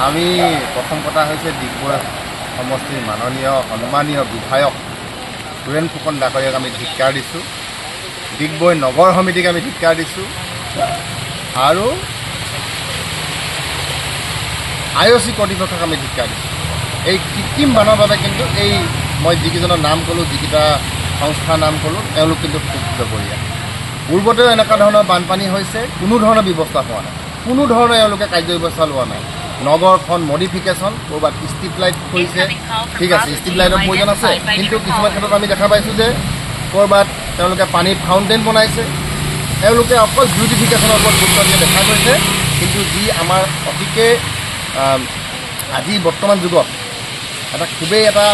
আমি প্ৰথম কথা হৈছে ডিগবৈ সমষ্টিৰ মাননীয় সন্মানীয় বিধায়ক সুৰেণ ফুকন ডাকৰীয়াক আমি ধিক্কাৰ দিছোঁ। ডিগবৈ নগৰ সমিতিক আমি ধিক্কাৰ দিছোঁ আৰু IOC কৰ্তৃপক্ষক আমি ধিক্কাৰ দিছোঁ। এই কৃত্ৰিম বানৰ বাবে কিন্তু এই মই যিকেইজনৰ নাম ক'লোঁ, যিকেইটা সংস্থাৰ নাম ক'লোঁ, তেওঁলোক কিন্তু ক্ষুব্ধপৰীয়া। পূৰ্বতেও এনেকুৱা ধৰণৰ বানপানী হৈছে, কোনো ধৰণৰ ব্যৱস্থা হোৱা নাই, কোনো ধৰণৰ এওঁলোকে কাৰ্যব্যৱস্থা লোৱা নাই। নগৰখন মডিফিকেশ্যন, ক'ৰবাত ষ্ট্ৰীট লাইট কৰিছে, ঠিক আছে, ষ্ট্ৰীট লাইটৰ প্ৰয়োজন আছে, কিন্তু কিছুমান ক্ষেত্ৰত আমি দেখা পাইছোঁ যে ক'ৰবাত তেওঁলোকে পানীত ফাউণ্টেইন বনাইছে। এওঁলোকে অকল বিউটিফিকেশ্যনৰ ওপৰত গুৰুত্ব দিয়া দেখা গৈছে, কিন্তু যি আমাৰ অতিকে আজি বৰ্তমান যুগত এটা খুবেই এটা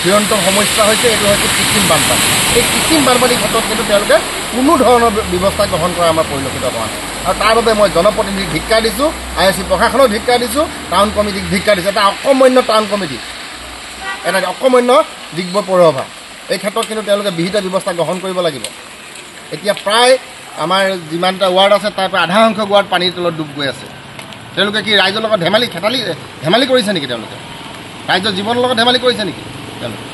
চিৰন্তন সমস্যা হৈছে, এইটো হৈছে কৃত্ৰিম বানপানী। এই কৃত্ৰিম বানপানীৰ ক্ষেত্ৰত কিন্তু তেওঁলোকে কোনো ধৰণৰ ব্যৱস্থা গ্ৰহণ কৰা আমাৰ পৰিলক্ষিত হোৱা নাই। আৰু তাৰ বাবে মই জনপ্ৰতিনিধিক ধিক্কাৰ দিছোঁ, IOC প্ৰশাসনক ধিক্কাৰ দিছোঁ, টাউন কমিটিক ধিক্কাৰ দিছোঁ। এটা অকমান্য টাউন কমিটি, এটা অকমান্য ডিগবৈ পৌৰসভা, এই ক্ষেত্ৰত কিন্তু তেওঁলোকে বিহিত ব্যৱস্থা গ্ৰহণ কৰিব লাগিব। এতিয়া প্ৰায় আমাৰ যিমানটা ৱাৰ্ড আছে তাৰ পৰা আধা সংখ্যক ৱাৰ্ড পানীৰ তলত ডুব গৈ আছে। তেওঁলোকে কি ৰাইজৰ লগত ধেমালি কৰিছে নেকি? তেওঁলোকে ৰাইজৰ জীৱনৰ লগত ধেমালি কৰিছে নেকি? তেওঁলোকে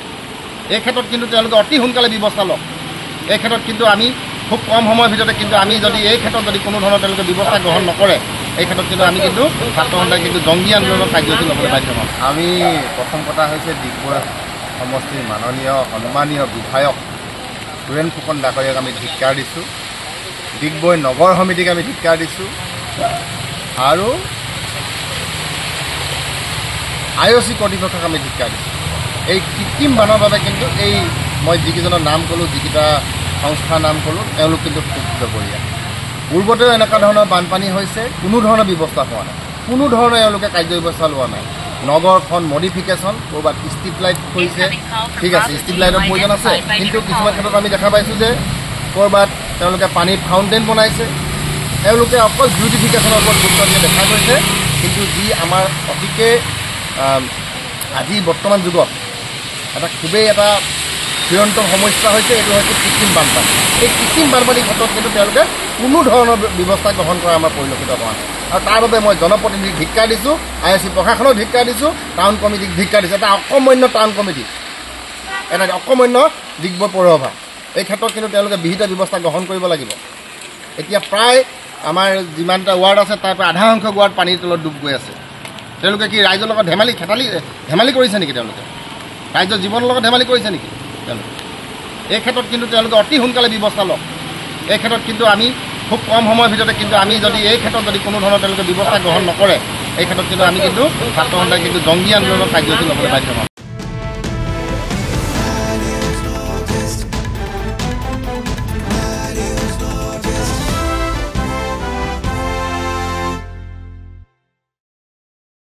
এই ক্ষেত্ৰত কিন্তু তেওঁলোকে অতি সোনকালে ব্যৱস্থা লওক। এই ক্ষেত্ৰত কিন্তু আমি খুব কম সময়ৰ ভিতৰতে কিন্তু আমি যদি এই ক্ষেত্ৰত যদি কোনো ধৰণৰ তেওঁলোকে ব্যৱস্থা গ্ৰহণ নকৰে, এই ক্ষেত্ৰত কিন্তু আমি কিন্তু ছাত্ৰ সন্থাই কিন্তু জংগী আন্দোলনৰ কাৰ্যসূচী ল'বলৈ বাধ্য হ'ম। আমি প্ৰথম কথা হৈছে ডিগবৈ সমষ্টিৰ মাননীয় সন্মানীয় বিধায়ক সুৰেণ ফুকন ডাকৰীয়াক আমি ধিক্কাৰ দিছোঁ। ডিগবৈ নগৰ সমিতিক আমি ধিক্কাৰ দিছোঁ আৰু IOC কৰ্তৃপক্ষক আমি ধিক্কাৰ দিছোঁ। এই কৃত্ৰিম বানৰ বাবে কিন্তু এই মই যিকেইজনৰ নাম ক'লোঁ, যিকেইটা সংস্থাৰ নাম ক'লোঁ, তেওঁলোক কিন্তু ক্ষুব্ধপৰীয়া। পূৰ্বতেও এনেকুৱা ধৰণৰ বানপানী হৈছে, কোনো ধৰণৰ ব্যৱস্থা হোৱা নাই, কোনো ধৰণৰ এওঁলোকে কাৰ্যব্যৱস্থা লোৱা নাই। নগৰখন মডিফিকেশ্যন, ক'ৰবাত ষ্ট্ৰীট লাইট কৰিছে, ঠিক আছে, ষ্ট্ৰীট লাইটৰ প্ৰয়োজন আছে, কিন্তু কিছুমান ক্ষেত্ৰত আমি দেখা পাইছোঁ যে ক'ৰবাত তেওঁলোকে পানীত ফাউণ্টেইন বনাইছে। এওঁলোকে অকল বিউটিফিকেশ্যনৰ ওপৰত গুৰুত্ব দিয়া দেখা গৈছে, কিন্তু যি আমাৰ অতিকে আজি বৰ্তমান যুগত এটা খুবেই এটা চিৰন্তন সমস্যা হৈছে, এইটো হৈছে কৃত্ৰিম বানপানী। এই কৃত্ৰিম বানপানীৰ ক্ষেত্ৰত কিন্তু তেওঁলোকে কোনো ধৰণৰ ব্যৱস্থা গ্ৰহণ কৰা আমাৰ পৰিলক্ষিত হোৱা নাই। আৰু তাৰ বাবে মই জনপ্ৰতিনিধিক ধিক্কাৰ দিছোঁ, IOC প্ৰশাসনক ধিক্কাৰ দিছোঁ, টাউন কমিটিক ধিক্কাৰ দিছোঁ। এটা অকমান্য টাউন কমিটি, এটা অকমান্য ডিগবৈ পৌৰসভা, এই ক্ষেত্ৰত কিন্তু তেওঁলোকে বিহিত ব্যৱস্থা গ্ৰহণ কৰিব লাগিব। এতিয়া প্ৰায় আমাৰ যিমানটা ৱাৰ্ড আছে তাৰ পৰা আধা সংখ্যক ৱাৰ্ড পানীৰ তলত ডুব গৈ আছে। তেওঁলোকে কি ৰাইজৰ লগত ধেমালি কৰিছে নেকি? তেওঁলোকে ৰাইজৰ জীৱনৰ লগত ধেমালি কৰিছে নেকি? তেওঁলোকে এই ক্ষেত্ৰত কিন্তু তেওঁলোকে অতি সোনকালে ব্যৱস্থা লওক। এই ক্ষেত্ৰত কিন্তু আমি খুব কম সময়ৰ ভিতৰতে কিন্তু আমি যদি এই ক্ষেত্ৰত যদি কোনো ধৰণৰ তেওঁলোকে ব্যৱস্থা গ্ৰহণ নকৰে, এই ক্ষেত্ৰত কিন্তু আমি কিন্তু ছাত্ৰ সন্থাই কিন্তু জংগী আন্দোলনৰ কাৰ্যসূচী ল'বলৈ বাধ্য হ'ম।